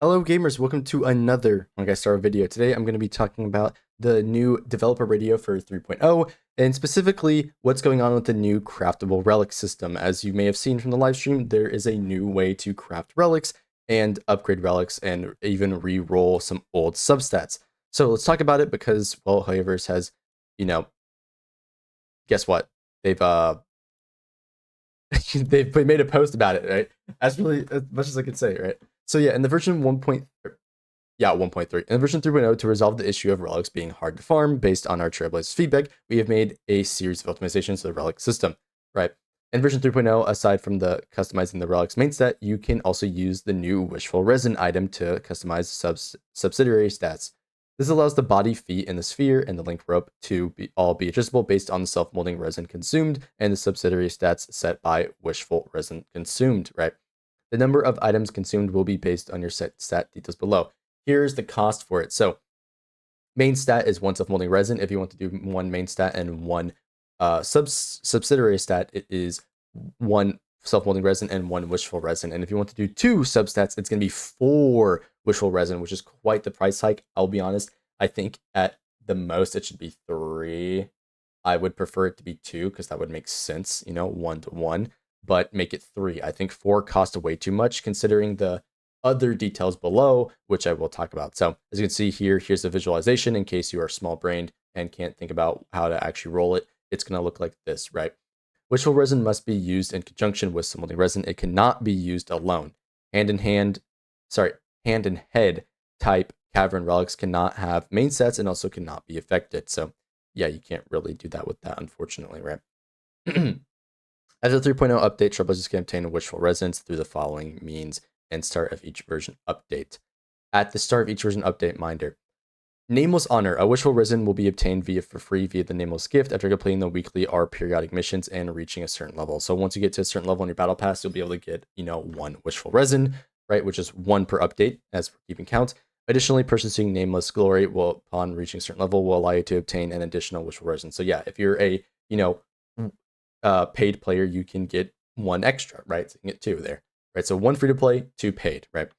Hello gamers, welcome to another Honkai Star video. Today I'm going to be talking about the new developer radio for 3.0 and specifically what's going on with the new craftable relic system. As you may have seen from the live stream, there is a new way to craft relics and upgrade relics and even re-roll some old substats. So let's talk about it because, well, Hoyoverse has, you know, guess what? They've they've made a post about it, right? That's really as much as I can say, right? So yeah, in the version 1.3. In version 3.0, to resolve the issue of relics being hard to farm based on our Trailblazers feedback, we have made a series of optimizations to the relic system, right? In version 3.0, aside from the customizing the relics main stat, you can also use the new Wishful Resin item to customize subsidiary stats. This allows the body, feet, and the sphere and the link rope to all be adjustable based on the self-molding resin consumed and the subsidiary stats set by Wishful Resin consumed, right? The number of items consumed will be based on your set stat details below. Here's the cost for it. So main stat is one self-molding resin. If you want to do one main stat and one subsidiary stat, it is one self-molding resin and one wishful resin. And if you want to do two substats, it's going to be 4 wishful resin, which is quite the price hike. I'll be honest. I think at the most it should be 3. I would prefer it to be 2 because that would make sense, 1-to-1, but make it 3. I think 4 cost way too much considering the other details below, which I will talk about. So as you can see here, here's the visualization in case you are small-brained and can't think about how to actually roll it. It's going to look like this, right? Wishful resin must be used in conjunction with self-molding resin. It cannot be used alone. Hand in head type cavern relics cannot have main sets and also cannot be affected. So yeah, you can't really do that with that, unfortunately, right? As a 3.0 update, Trailblazers can obtain wishful resins through the following means and start of each version update. At the start of each version update, minder. Nameless Honor. A wishful resin will be obtained for free via the Nameless Gift after completing the weekly or periodic missions and reaching a certain level. So once you get to a certain level in your battle pass, you'll be able to get, 1 wishful resin, right? Which is 1 per update as we're keeping count. Additionally, purchasing Nameless Glory will, upon reaching a certain level, will allow you to obtain an additional wishful resin. So yeah, if you're a, paid player, you can get 1 extra, right? So you can get 2 there, right? So 1 free to play, 2 paid, right?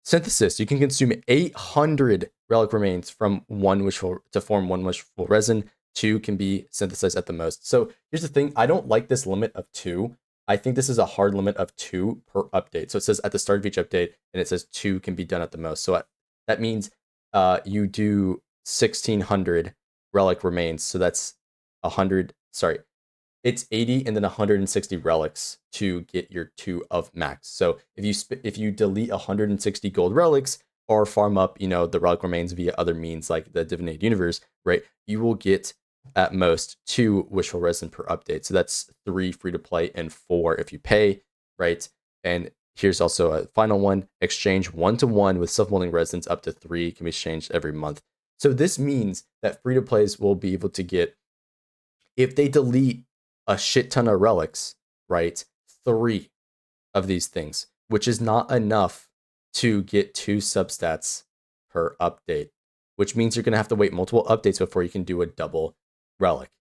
Synthesis, you can consume 800 relic remains from to form 1 wishful resin. 2 can be synthesized at the most. So here's the thing, I don't like this limit of 2. I think this is a hard limit of 2 per update. So it says at the start of each update, and it says 2 can be done at the most. So that means you do 1600 relic remains. So that's 100. Sorry, it's 80 and then 160 relics to get your 2 of max. So if you delete 160 gold relics or farm up, the relic remains via other means like the Divinated Universe, right? You will get at most 2 wishful resin per update. So that's 3 free to play and 4 if you pay, right? And here's also a final one: exchange 1-to-1 with self-molding resins up to 3 can be exchanged every month. So this means that free to plays will be able to get, if they delete a shit ton of relics, right? 3 of these things, which is not enough to get 2 substats per update, which means you're going to have to wait multiple updates before you can do a double relic.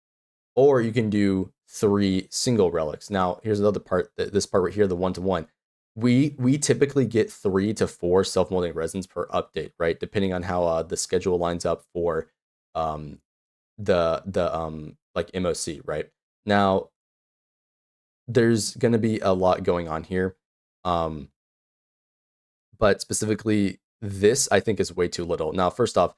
Or you can do 3 single relics. Now, here's another part, this part right here, the 1-to-1. We typically get 3 to 4 self-molding resins per update, right? Depending on how the schedule lines up for the like MOC, right? Now, there's going to be a lot going on here. But specifically, this I think is way too little. Now, first off,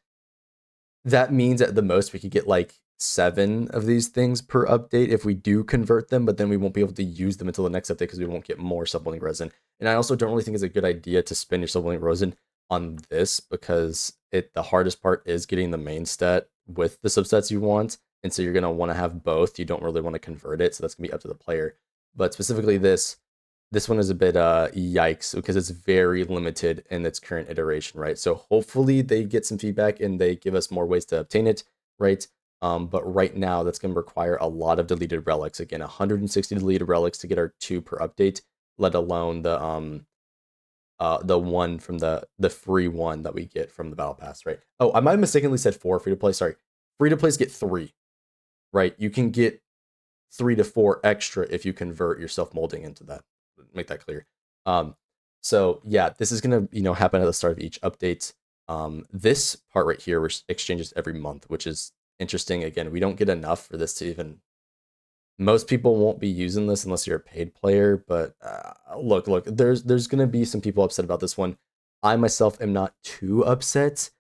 that means at the most we could get like 7 of these things per update if we do convert them, but then we won't be able to use them until the next update because we won't get more self-molding resin. And I also don't really think it's a good idea to spend your self-molding resin on this because the hardest part is getting the main stat with the substats you want. And so you're going to want to have both. You don't really want to convert it. So that's going to be up to the player. But specifically this one is a bit yikes because it's very limited in its current iteration, right? So hopefully they get some feedback and they give us more ways to obtain it, right? But right now that's going to require a lot of deleted relics. Again, 160 deleted relics to get our 2 per update, let alone the one from the free one that we get from the battle pass, right? Oh, I might have mistakenly said 4 free to play. Sorry, free to plays get 3, right? You can get 3 to 4 extra if you convert your self molding into that. Make that clear. So yeah, this is gonna happen at the start of each update. This part right here, which exchanges every month, which is interesting. Again, we don't get enough for this to even. Most people won't be using this unless you're a paid player. But look, there's gonna be some people upset about this one. I myself am not too upset.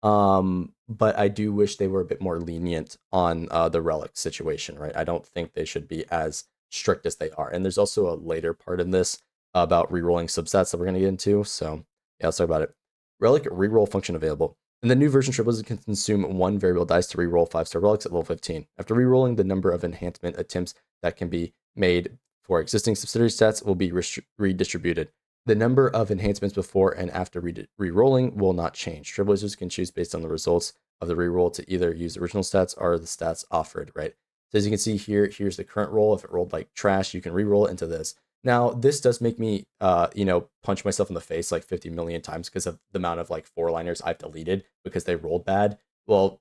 But I do wish they were a bit more lenient on the relic situation, right? I don't think they should be as strict as they are. And there's also a later part in this about rerolling substats that we're going to get into. So yeah, let's talk about it. Relic reroll function available. In the new version, Triples can consume one variable dice to reroll 5-star relics at level 15. After rerolling, the number of enhancement attempts that can be made for existing subsidiary stats will be redistributed. The number of enhancements before and after re-rolling will not change. Trailblazers can choose based on the results of the reroll to either use original stats or the stats offered, right? So as you can see here, here's the current roll. If it rolled like trash, you can re-roll it into this. Now, this does make me, punch myself in the face like 50 million times because of the amount of like 4-liners I've deleted because they rolled bad. Well,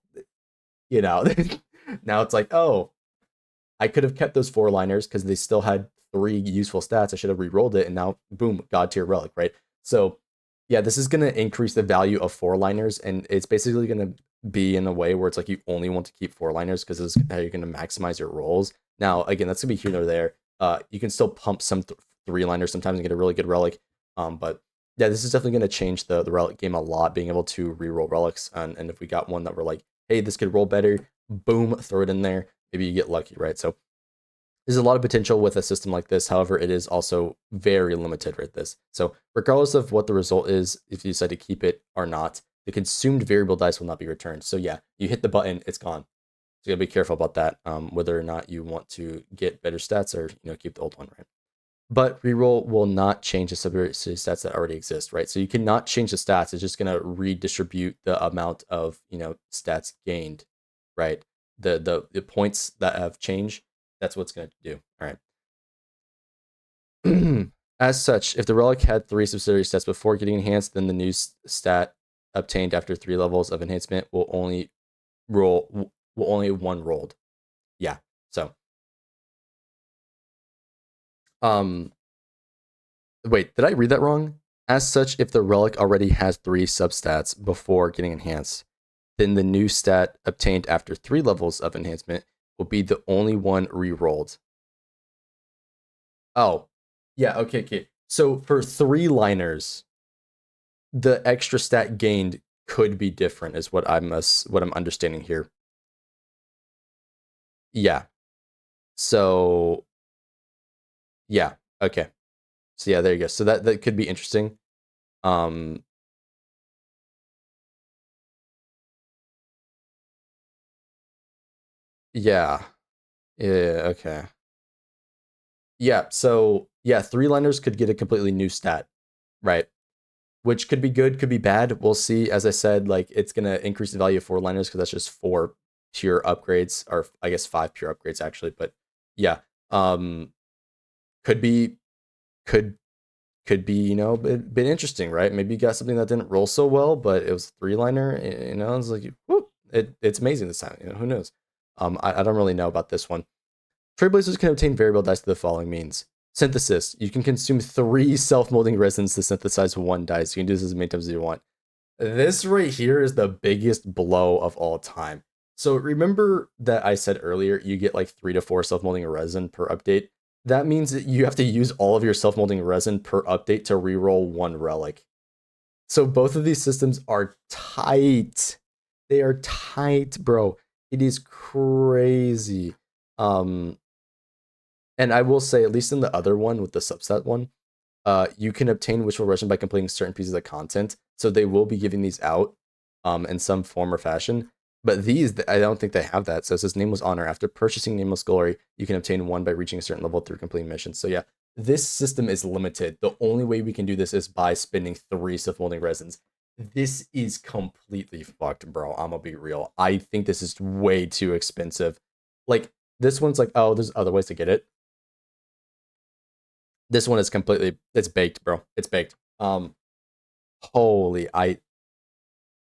now it's like, oh, I could have kept those 4-liners because they still had 3 useful stats. I should have re-rolled it, and now boom, god tier relic, right? So yeah, this is gonna increase the value of 4-liners, and it's basically gonna be in a way where it's like you only want to keep 4-liners because this is how you're gonna maximize your rolls. Now, again, that's gonna be here or there. You can still pump some 3-liners sometimes and get a really good relic. But yeah, this is definitely gonna change the relic game a lot, being able to re-roll relics. And if we got one that we're like, hey, this could roll better, boom, throw it in there. Maybe you get lucky, right? So there's a lot of potential with a system like this. However, it is also very limited with this. So regardless of what the result is, if you decide to keep it or not, the consumed variable dice will not be returned. So yeah, you hit the button, it's gone. So you gotta be careful about that, whether or not you want to get better stats or keep the old one, right? But reroll will not change the subsidiary stats that already exist, right? So you cannot change the stats. It's just gonna redistribute the amount of stats gained, right? The points that have changed, that's what's gonna do. All right. As such, if the relic had 3 subsidiary stats before getting enhanced, then the new stat obtained after 3 levels of enhancement will only have 1 rolled. Yeah. So wait, did I read that wrong? As such, if the relic already has 3 substats before getting enhanced, then the new stat obtained after 3 levels of enhancement will be the only one re-rolled. Oh, yeah, okay. So for 3-liners, the extra stat gained could be different, is what I'm understanding here. Yeah. So yeah, okay. So yeah, there you go. So that could be interesting. Yeah. Yeah, okay. Yeah, so yeah, 3-liners could get a completely new stat, right? Which could be good, could be bad. We'll see. As I said, like it's gonna increase the value of 4-liners because that's just 4 pure upgrades, or I guess 5 pure upgrades actually. But yeah, could be could be been interesting, right? Maybe you got something that didn't roll so well, but it was 3-liner. It's like whoop, it's amazing this time. Who knows? I don't really know about this one. Trailblazers can obtain variable dice to the following means. Synthesis. You can consume 3 self-molding resins to synthesize 1 dice. You can do this as many times as you want. This right here is the biggest blow of all time. So remember that I said earlier you get like 3 to 4 self-molding resin per update? That means that you have to use all of your self-molding resin per update to reroll 1 relic. So both of these systems are tight. They are tight, bro. It is crazy. And I will say, at least in the other one with the Substat one, you can obtain Wishful Resin by completing certain pieces of content. So they will be giving these out in some form or fashion. But these, I don't think they have that. So it says Nameless Honor. After purchasing Nameless Glory, you can obtain 1 by reaching a certain level through completing missions. So yeah, this system is limited. The only way we can do this is by spending 3 self-molding resins. This is completely fucked, bro. I'm gonna be real. I think this is way too expensive. Like, this one's like, oh, there's other ways to get it. This one is completely, it's baked, bro. It's baked. Holy,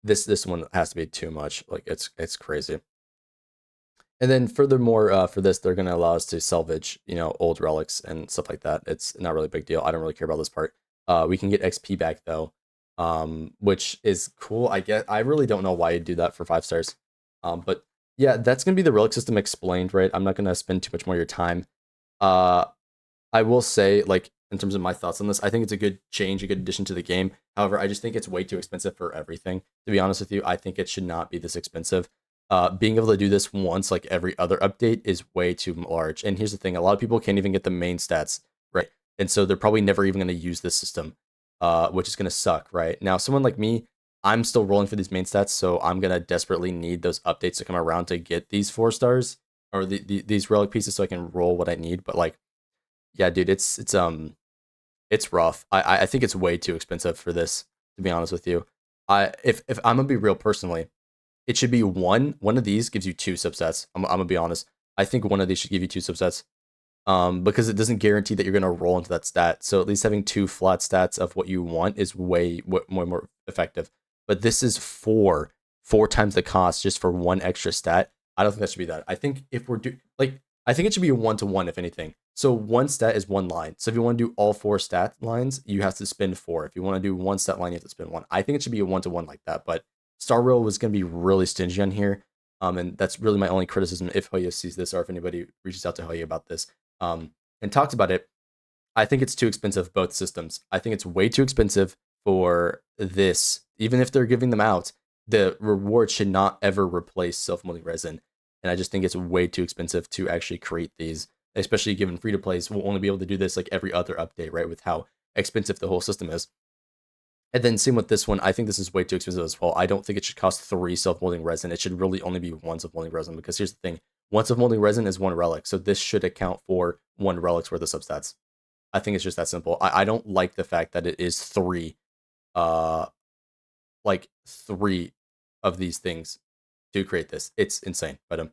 this one has to be too much. Like it's crazy. And then furthermore, for this, they're gonna allow us to salvage, old relics and stuff like that. It's not really a big deal. I don't really care about this part. We can get XP back though, which is cool. I guess I really don't know why you'd do that for 5 stars. But yeah, that's gonna be the relic system explained, right? I'm not gonna spend too much more of your time. Uh, I will say, like, in terms of my thoughts on this, I think it's a good change, a good addition to the game. However, I just think it's way too expensive for everything. To be honest with you, I think it should not be this expensive. Being able to do this once, like every other update, is way too large. And here's the thing: a lot of people can't even get the main stats, right? And so they're probably never even going to use this system, which is going to suck, right? Now, someone like me, I'm still rolling for these main stats, so I'm gonna desperately need those updates to come around to get these 4 stars or these relic pieces, so I can roll what I need. But like, yeah, dude, it's rough. I think it's way too expensive for this, to be honest with you. If I'm gonna be real personally, it should be one of these gives you 2 subsets. I'm gonna be honest. I think one of these should give you 2 subsets. Because it doesn't guarantee that you're gonna roll into that stat. So at least having 2 flat stats of what you want is way more effective. But this is four times the cost just for one extra stat. I don't think that should be that. I think if we're I think it should be a 1-to-1 if anything. So one stat is one line. So if you want to do all 4 stat lines, you have to spend 4. If you want to do one stat line, you have to spend 1. I think it should be a 1-to-1 like that. But Star Rail was gonna be really stingy on here. And that's really my only criticism if Hoya sees this or if anybody reaches out to Hoya about this and talks about it. I think it's too expensive, both systems. I think it's way too expensive for this. Even if they're giving them out, the reward should not ever replace self-molding resin. And I just think it's way too expensive to actually create these, especially given free-to-plays will only be able to do this like every other update, right? With how expensive the whole system is. And then same with this one, I think this is way too expensive as well. I don't think it should cost 3 self-molding resin. It should really only be 1 self-molding resin, because here's the thing. 1 self-molding resin is 1 relic, so this should account for 1 relic's worth of substats. I think it's just that simple. I don't like the fact that it is 3, uh, like 3 of these things to create this. It's insane. But yeah,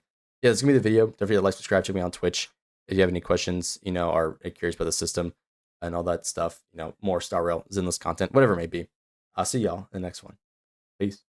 that's gonna be the video. Don't forget to like, subscribe, check me on Twitch. If you have any questions, are curious about the system and all that stuff, more Star Rail, Zenless content, whatever it may be. I'll see y'all in the next one. Peace.